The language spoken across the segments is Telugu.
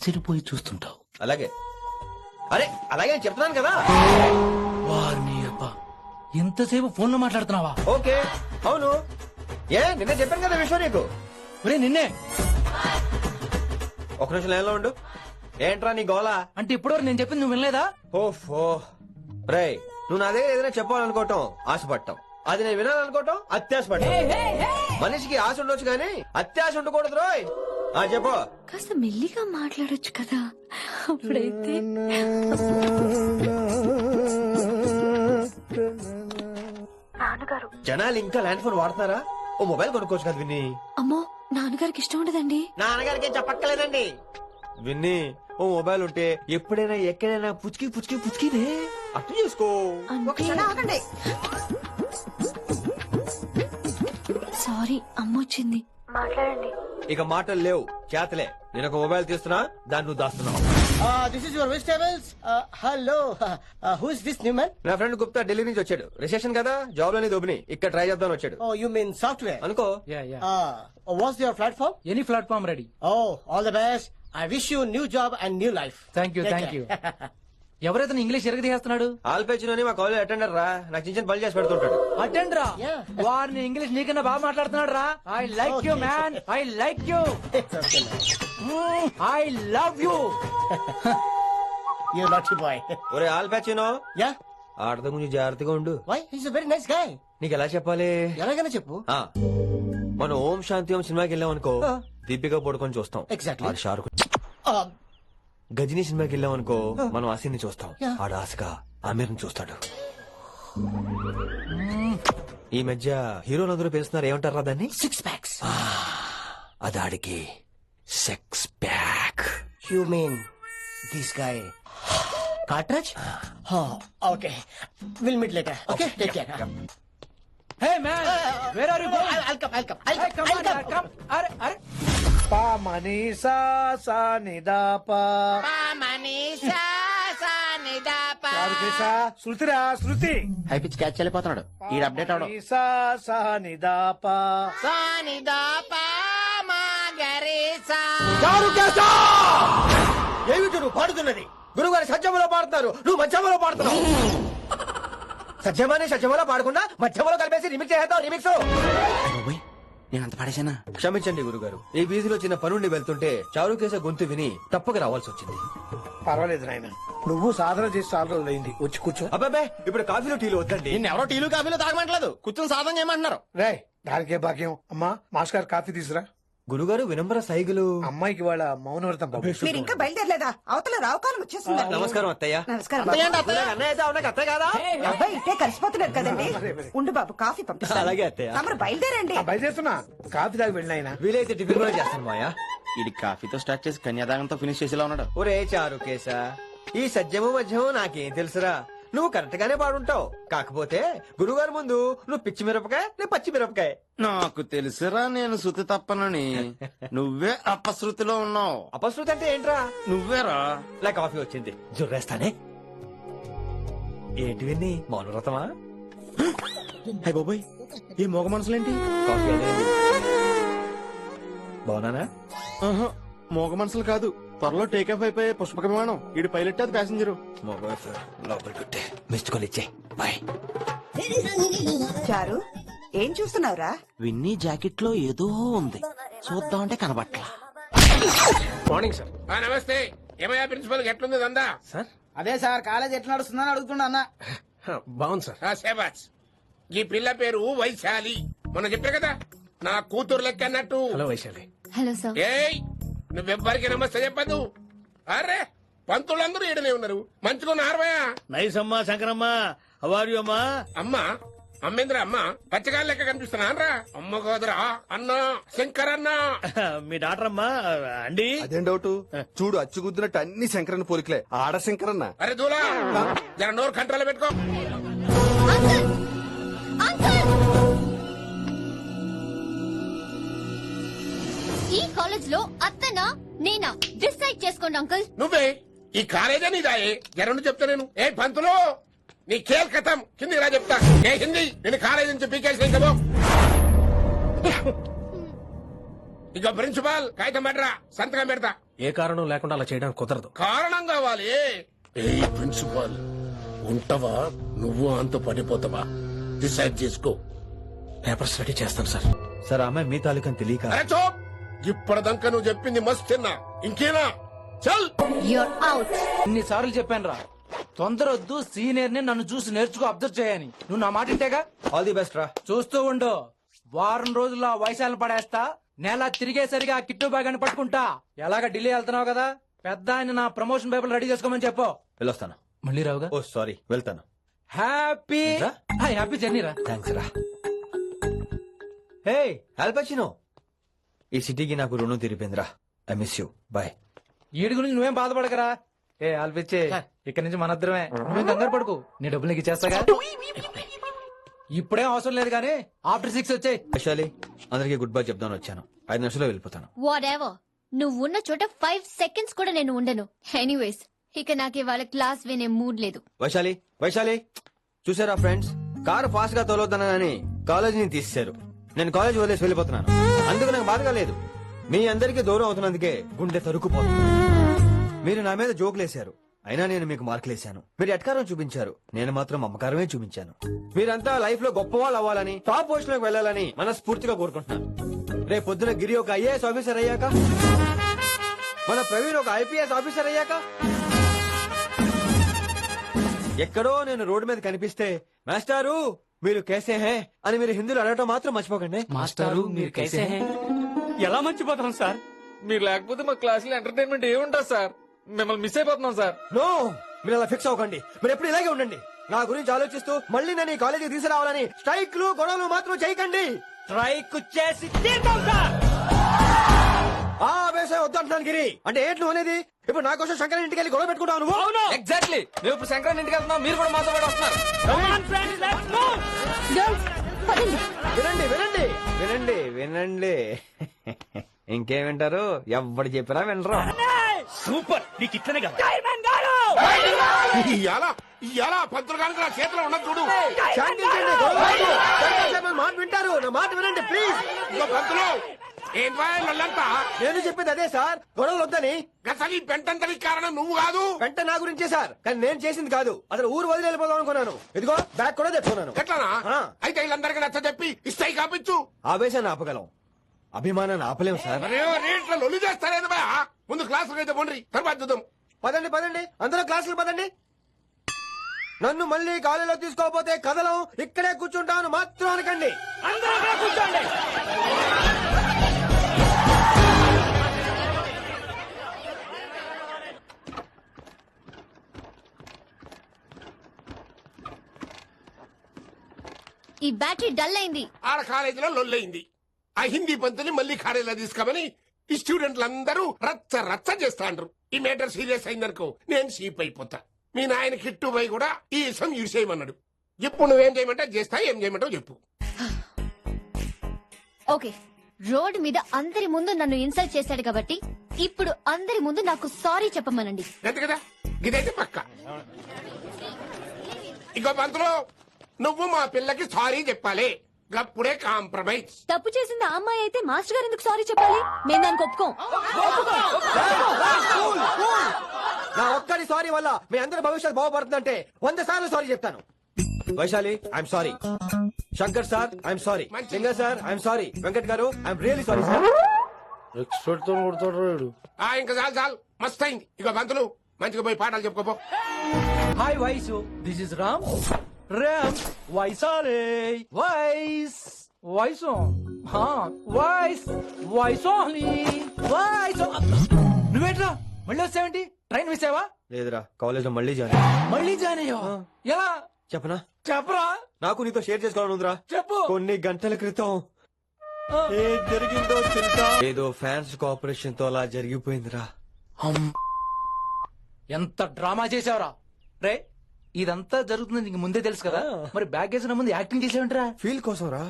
ఆశ్చర్యపోయి చూస్తుంటావు. అలాగే అరే అలాగే అని చెప్తున్నాను కదా. వారిని అబ్బా ఎంతసేపు ఫోన్ లో మాట్లాడుతున్నావా? ఓకే అవును. ఏ నిన్నే చెప్పాను కదా విషయం నీకు. ఒరే నిన్నే. ఒక నిమిషం లైన్లో ఉండు. ఏంట్రా నీ గోలా? అంటే ఇప్పటివరకు నేను చెప్పింది నువ్వు వినలేదా? ఓఫో రేయ్, నువ్వు నా దగ్గర ఏదైనా చెప్పాలనుకోవటం ఆశపడటం, అది నేను వినాలనుకోవటం అత్యాశపడటం. మనిషికి ఆశ ఉండొచ్చు కానీ అత్యాశ ఉండకూడదు రోయ్. చెప్పు. కాస్త మెల్లిగా మాట్లాడొచ్చు కదా. అప్పుడైతే జనాలు ఇంకా ల్యాండ్ ఫోన్ వాడుతున్నారా? ఓ మొబైల్ కొనుక్కోవచ్చు కదా విన్ని. అమ్మో నాన్నగారికి ఇష్టం ఉండదండి. నాన్నగారికి చెప్పక్కలేదండి. విన్ని ఓ మొబైల్ ఉంటే ఎప్పుడైనా ఎక్కడైనా పుచ్చుకి పుచ్చుకి పుచ్చుకినే అర్థం చేసుకో. సారీ అమ్మొచ్చింది. మాట్లాడండి. ఇక మాటలు లేవు, చేతలే. నేను ఒక మొబైల్ తీస్తున్నా, దాన్ని నువ్వు దాస్తున్నావు. This is your vegetables. Hello. Who is this new man? నా ఫ్రెండ్ గుప్తా ఢిల్లీ నుంచి వచ్చాడు. రిసెప్షన్ కదా, జాబ్ లోని దొబ్బిని ఇక్కడ ట్రై చేద్దాం వచ్చాడు. Oh, you mean software? అనుకో. What's your platform? Any platform ready. Oh, all the best. I wish you new job and new life. Thank you Take thank you. care. ఎవరైతే ఇంగ్లీష్ ఎరగదీస్తున్నాడు? ఆల్పేచినోని మా కాలేజ్ అటెండర్ రా, నాకు చిన్న చిన్న పనులు చేసి పెడుతుంటాడు. అటెండ్ రా. Yeah. వారిని ఇంగ్లీష్ నీకన్నా బాగా మాట్లాడుతున్నాడు రా. I like you man, I like you, Okay, man. I love you. You naughty boy. ఒరే ఆల్పేచినో, Yeah? ఆడత గురించి జాగ్రత్తగా ఉండు. Why? He's a very nice guy. నీకు ఎలా చెప్పాలి? ఎలాగైనా చెప్పు. మనం ఓం శాంతి ఓం సినిమాకి వెళ్ళాం అనుకో, దీపిక పడుకొని చూస్తాం. Exactly. ఆడు షారుఖ్. Uh, గజనీ సినిమాకి వెళ్ళాం అనుకో, మనం ఆసిని చూస్తాం. Yeah. ఆడు ఆశగా ఆమీర్ చూస్తాడు. ఈ మధ్య హీరోలందరూ పిలుస్తున్నారు, ఏమంటారా దాన్ని? 6 packs. అది ఆడికి sex pack. You mean this guy? Cartridge? Oh, okay. We'll meet later. Okay, take care. Hey man, where are you going? I'll come. Come on యార్, కమ్. అరే అరే పా మనీసా సా నిదా పా మనీషా సానిదాపా. చారుకేసా శృతిరా శృతి హై పిచ్ క్యాచ్ వెళ్ళిపోతున్నాడు. ఈ అప్డేట్ అవడం. మనీసా సా నిదా పా సానిదాపా మాగరేసా. ఏమిటి నువ్వు పాడుతున్నది? గురుగారు సత్యములో పాడుతున్నారు, నువ్వు మధ్యమలో పాడుతున్నావు. సత్యమాని సత్యములో పాడకుండా మధ్యమలో కలిపేసి రిమిక్స్ చేద్దాం. రిమిక్స్ నేను అంత పాడేశానా? క్షమించండి గురుగారు, ఈ వీధిలో చిన్న పనుండి వెళ్తుంటే చారుకేస గొంతు విని తప్పక రావాల్సి వచ్చింది. పర్వాలేదు నాయన, నువ్వు సాధన చేసి చాలా రోజులైంది. వచ్చి కూర్చో. అబ్బాబే ఇప్పుడు కాఫీలో టీలు వద్దండి. నిన్న ఎవరో టీలు కాఫీలు తాగమంటలేదు, కూర్చొని సాధన చేయమంటున్నారు. రే దానికే భాగ్యం. అమ్మా మాస్టర్ గారు కాఫీ తీసురా. గురుగారు వినంబర సైగులు. అమ్మాయికి వాళ్ళ మౌనవ్రతం బాబు. మీరు ఇంకా బయలుదేరలేదా? అవతల రావుకాలం వచ్చేసిందండి. నమస్కారం అత్తయ్య. నమస్కారం అత్తయ్య బాబు. అండి, అత్తయ్య. అన్నయ్య అయితే అవునా అత్తయ్య కాదా? అబ్బాయి ఇట్టే కలిసిపోతున్నారు కదండి. ఉండు బాబు కాఫీ పంపిస్తాను. అలాగే అత్తయ్య. తమరు బయలుదేరండి. బయలుదేరుతున్నా, కాఫీ తాగి వెళ్ళినాయన. వీలైతే టిఫిన్ కూడా చేస్తాను మాయా. ఇది కాఫీతో స్టార్ట్ చేసి కన్యాదానంతో ఫినిష్ చేసేలా ఉన్నాడు. ఒరే చారుకేశ, ఈ సత్యము మధ్యము నాకేం తెలుసురా? నువ్వు కరెక్ట్ గానే పాడుంటావు. కాకపోతే గురుగారు ముందు నువ్వు పిచ్చి మిరపకాయ, నేను పచ్చి మిరపకాయ. నాకు తెలుసురా నేను శృతి తప్పనని. నువ్వే అపశృతిలో ఉన్నావు. అపశృతి అంటే ఏంట్రా? నువ్వేరా. నా కాఫీ వచ్చింది, జుర్రేస్తానే. ఏంటి విన్ని మౌనవ్రతమా? హై బాబోయ్, ఈ మోగ మనసులేంటి? కాఫీ అదే. బాగున్నానా? మోగ మనసులు కాదు, త్వరలో టేకాఫ్ అయిపోయే పుష్పక విమానం. ఈడు పైలట్, అది ప్యాసింజరు. లోపల పెట్టే మిస్డ్ కాల్ ఇచ్చే. బాయ్. చారు ఏం చూస్తున్నావురా? విన్నీ జాకెట్ లో ఏదో ఉంది, చూద్దామంటే కనబట్లా. Morning sir. నమస్తే. ఏమయ్యా ప్రిన్సిపల్ ఎట్లుంది దందా? సార్ అదే సార్, కాలేజ్ ఎట్లా నడుస్తుందని అడుగుతున్నా అన్న. బాగుంది సార్. శేబాస్. ఈ పిల్ల పేరు వైశాలి. మొన్న చెప్పా కదా, నా కూతురు లెక్క అన్నట్టు. హలో వైశాలి. Hello sir. ఏయ్ నువ్వెవ్వరికి నమస్తే చెప్పదు. అరే పంతులందరూ ఈడనే ఉన్నారు, మంచుకున్న ఆర్వయా. నైస్ అమ్మా శంకరమ్మ. హౌ ఆర్ యు అమ్మా? అమ్మా అమ్మేంద్ర అమ్మ పచ్చగాళ్ళ లెక్క కనిపిస్తున్నా రా. అమ్మ కాదురా అన్న, శంకర్ అన్న. మీ డాక్టర్ అమ్మా అండి. అదేం డౌట్? చూడు అచ్చుగుద్దినట్టు అన్ని శంకరన్న పోలికలే. ఆడ శంకరన్న. అరే దూలా, జర నోరు కంట్రోల్ పెట్టుకో. ఈ కాలేజ్ లో అత్తనా నేనా డిసైడ్ చేసుకోండి అంకుల్. నువ్వే ఈ కాలేజా నీదాయే? జరను చెప్తా నేను. ఏ పంతులు నీ ఖేల్ కథం, కింది రా చెప్తా. ఏ హిందీ నేను కాలేజ్ నుంచి పీకేసి ఇంకబో. ఇక ప్రిన్సిపాల్ కాగితం పెట్టరా, సంతకం పెడతా. ఏ కారణం లేకుండా అలా చేయడానికి కుదరదు. కారణం కావాలి. ఏ ప్రిన్సిపాల్ ఉంటావా నువ్వు అంత పడిపోతావా డిసైడ్ చేసుకో. పేపర్స్ రెడీ చేస్తాను సార్. సార్ ఆ అమ్మాయి మీ తాలూకని తెలియక అరే చూప్, ఇప్పటిదాకా నువ్వు చెప్పింది మస్త్ తిన్నా, ఇంకేనా? చల్. You're out. ఇన్నిసార్లు చెప్పాను రా, తొందరొద్దు, సీనియర్ ని నన్ను చూసి నేర్చుకో, అబ్జర్వ్ చేయని. నువ్వు నా మాట ఇంటేగా? ఆల్ ది బెస్ట్ రా. చూస్తూ ఉండు, వారం రోజుల్లో వయసాలను పడేస్తా, నెల తిరిగేసరిగా ఆ కిట్టు బ్యాగ్ పట్టుకుంటా. ఎలాగ ఢిల్లీ వెళ్తున్నావు కదా, పెద్ద ఆయన నా ప్రమోషన్ పేపర్ రెడీ చేసుకోమని చెప్పు. వెళ్ళొస్తాను. మళ్ళీ రావుగా? ఓ సారీ, వెళ్తాను. హ్యాపీ రా. హ్యాపీ జర్నీ రా. థ్యాంక్స్ రా. హే ఆల్పచినో, ఈ సిటీకి నాకు రుణం తీరిపోయిందిరా. I miss you. బాయ్. వీడి గురించి నువ్వేం బాధపడకరా. ఏ ఆల్పిచ్చే, ఇక్కడి నుంచి మనద్దరమే, నువ్వేం కంగారు పడుకు, నీ డబ్బులు నీకు ఇచ్చేస్తాగా. ఇప్పుడేం అవసరం లేదు కానీ ఆఫ్టర్ 6 వచ్చాయి. వైశాలి, అందరికీ గుడ్ బై చెప్దామని వచ్చాను. 5 నిమిషాల్లో వెళ్ళిపోతాను. What ever. నువ్వు ఉన్న చోట 5 seconds కూడా నేను ఉండను. ఎనీవేస్, ఇక నాకు ఇవాళ క్లాస్ వినే మూడ్ లేదు. వైశాలి, వైశాలి, చూసారా ఫ్రెండ్స్, కారు ఫాస్ట్ గా తోలొద్దనని కాలేజీని తీసేశారు. నేను కాలేజ్ వదిలేసి వెళ్ళిపోతున్నాను. అందుకు నాకు బాధగా లేదు. మీ అందరికీ దూరం అవుతున్నందుకే గుండె తరుక్కుపోతుంది. మీరు నా మీద జోకులేశారు, అయినా నేను మీకు మార్కులేశాను. మీరు ఎట్కారం చూపించారు, నేను మాత్రం అమ్మకారమే చూపించాను. మీరంతా లైఫ్ లో గొప్ప వాళ్ళు అవ్వాలని, టాప్ పొజిషన్ లోకి వెళ్ళాలని మనస్ఫూర్తిగా కోరుకుంటున్నాను. రేపు పొద్దున గిరి ఒక ఐఏఎస్ ఆఫీసర్ అయ్యాక, మన ప్రవీణ్ ఒక ఐపీఎస్ ఆఫీసర్ అయ్యాక, ఎక్కడో నేను రోడ్డు మీద కనిపిస్తే మాస్టారు మీరు కేసే హే అని మీరు హిందీలో అడగటం మాత్రం మర్చిపోకండి. మాస్టారు మీరు కైసే హై? ఎలా మర్చిపోతాం సార్? మీరు లేకపోతే మా క్లాస్ లో ఎంటర్టైన్మెంట్ ఏముంటుంది సార్? మిమ్మల్ని మిస్ అయిపోతున్నాం సార్. నో, మీరు అలా ఫిక్స్ అవ్వకండి. మీరు ఎప్పుడు ఇలాగే ఉండండి. నా గురించి ఆలోచిస్తూ మళ్ళీ నేను ఈ కాలేజీకి తీసుకురావాలని స్ట్రైక్లు గొడవలు మాత్రం చేయకండి. స్ట్రైక్ చేసి తీర్థం సార్. ఆ వేసే వద్దంటున్నాను గిరి. అంటే ఏంటి నువ్వు అనేది? ఇప్పుడు నా కోసం శంకర్ ఇంటికి వెళ్ళి గొడవ పెట్టుకుంటావు నువ్వు? ఎగ్జాక్ట్లీ. మేము ఇప్పుడు శంకరన్ ఇంటికి వెళ్తున్నాం, మీరు కూడా మాతో పాటు వస్తున్నారు. గర్ల్స్, పదండి. వినండి వినండి వినండి వినండి. ఇంకేం వింటారు? ఎవ్వడు చెప్పినా వినరు. సూపర్, నీకు ఇట్లనే కదా. ఇయ్యాల పంతులు కనుక నా చేతిలో ఉన్నది చూడు. శాంతించండి, గొడవ వద్దు. శంకర్ సార్ నా మాట వింటారు. నా మాట వినండి ప్లీజ్. ఇగో పంతులు, ఏం వాళ్ళంతా నేను చెప్పేది అదే సార్, గొడవలు వద్దని. అసలు ఈ పెంటంతరికి కారణం నువ్వు కాదు. వెంట నా గురించే సార్, కానీ నేను చేసింది కాదు. అసలు ఊరు వదిలి వెళ్ళిపోదాం అనుకున్నాను. ఇదిగో బ్యాగ్ కూడా తెచ్చుకున్నాను. ఎట్లానా? ఆ. అయితే వీళ్ళందరికీ నచ్చ చెప్పి ఇస్తాయి కాపించు. ఆవేశాన్ని ఆపగలం, అభిమానాన్ని ఆపలేం సార్. అరే రేట్ల లొల్లి చేస్తారేది బా. ముందు క్లాసులకు అయితే పోండి, తర్వాత చూద్దాం. పదండి పదండి, అందరూ క్లాసులు పదండి. నన్ను మళ్ళీ కాలేజీలో తీసుకోకపోతే కథలం, ఇక్కడే కూర్చుంటాను మాత్రం అనకండి. కూర్చోండి. ఈ బ్యాటరీ డల్ అయింది. ఆడ కాలేజీలో లొల్లయింది. ఆ హిందీ పంతుని మళ్ళీ కాలేజీలో తీసుకోమని ఈ స్టూడెంట్లందరూ రచ్చ రచ్చ చేస్తాండ్రు. ఈ మేటర్ సీరియస్ అయిందనుకో నేను సీప్ అయిపోతా. మీ నాయన కిట్టు పోయి కూడా ఈ విషయం ఇడిసేయమన్నాడు. ఇప్పుడు నువ్వేం చేయమంటే చేస్తా, ఏం చేయమంటావు చెప్పు. ఓకే, రోడ్ మీద అందరి ముందు నన్ను ఇన్సల్ట్ చేశాడు కాబట్టి ఇప్పుడు అందరి ముందు నాకు సారీ చెప్పమనండి. గది కదా, ఇదైతే పక్క. ఇంకో పంతులు, నువ్వు మా పిల్లకి సారీ చెప్పాలి. గప్పుడే కాంప్రమైజ్. తప్పు చేసింది ఆ అమ్మాయి అయితే మాస్టర్ గారు ఎందుకు సారీ చెప్పాలి? మేము దానికి ఒప్పుకోం. నా ఒక్కడి సారీ వల్ల మీ అందరి భవిష్యత్తు బాగుపడుతుందంటే 100 సార్లు సారీ చెప్తాను. Vaishali, I'm sorry. Shankar sir, I'm sorry. లింగ సార్, ఐఎమ్ సారీ. వెంకట్ గారు, I'm really sorry sir. Expert తో కొడతాడు. ఇంకా చాలు చాలు, మస్త్ అయింది. ఇక పంతులు మంచిగా పోయి పాఠాలు చెప్పుకోపో. Hi Vaishu, this is Ram. Ram వైసాలే వైస్ వైసో వైస్ వైసోని వైసో. నువ్వేట్రా మళ్ళీ వచ్చావేంటి? ట్రైన్ మిస్ అయ్యావా? లేదురా, కాలేజ్ లో మళ్ళీ జాయిన్. మళ్ళీ జాయిన్ అయ్యావా? ఎలా చెప్పనా? చెప్పరా. నాకు నీతో షేర్ చేసుకోవాలని ఉందిరా. చెప్పు. కొన్ని గంటల క్రితం ఏం జరిగిందో తెలుసా? ఏదో ఫ్యాన్స్ కోఆపరేషన్ తో అలా జరిగిపోయిందిరా. ఎంత డ్రామా చేసావురా రే. ఇదంతా జరుగుతుంది నీకు ముందే తెలుసు కదా, మరి బ్యాగ్ వేసిన ముందు యాక్టింగ్ చేసావంటరా? ఫీల్ కోసం రా.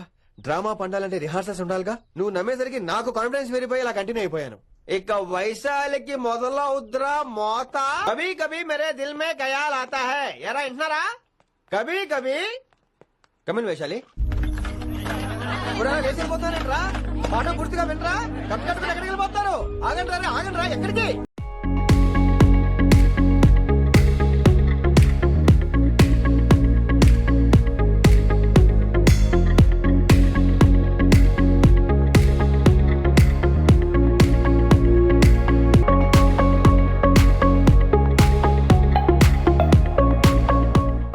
డ్రామా పండాలంటే రిహార్సల్స్ ఉండాలిగా. నువ్వు నమ్మేసరికి నాకు కాన్ఫిడెన్స్ పెరిగిపోయి ఇలా కంటిన్యూ అయిపోయాను. ఇక వైశాలికి మొదలవుద్రా మోత. కభీ కభీ మేరే దిల్ మే ఖయాల్ ఆతా హై. ఎరా ఇంటున్నారా? కభీ కభీ. కమిన్ వైశాలి. ఇప్పుడు వేసిపోతానంట్రా, పాఠం పూర్తిగా వినరా? కట్టుకట్టుకుని ఎక్కడికి వెళ్ళిపోతారు? ఆగండి రా ఎక్కడికి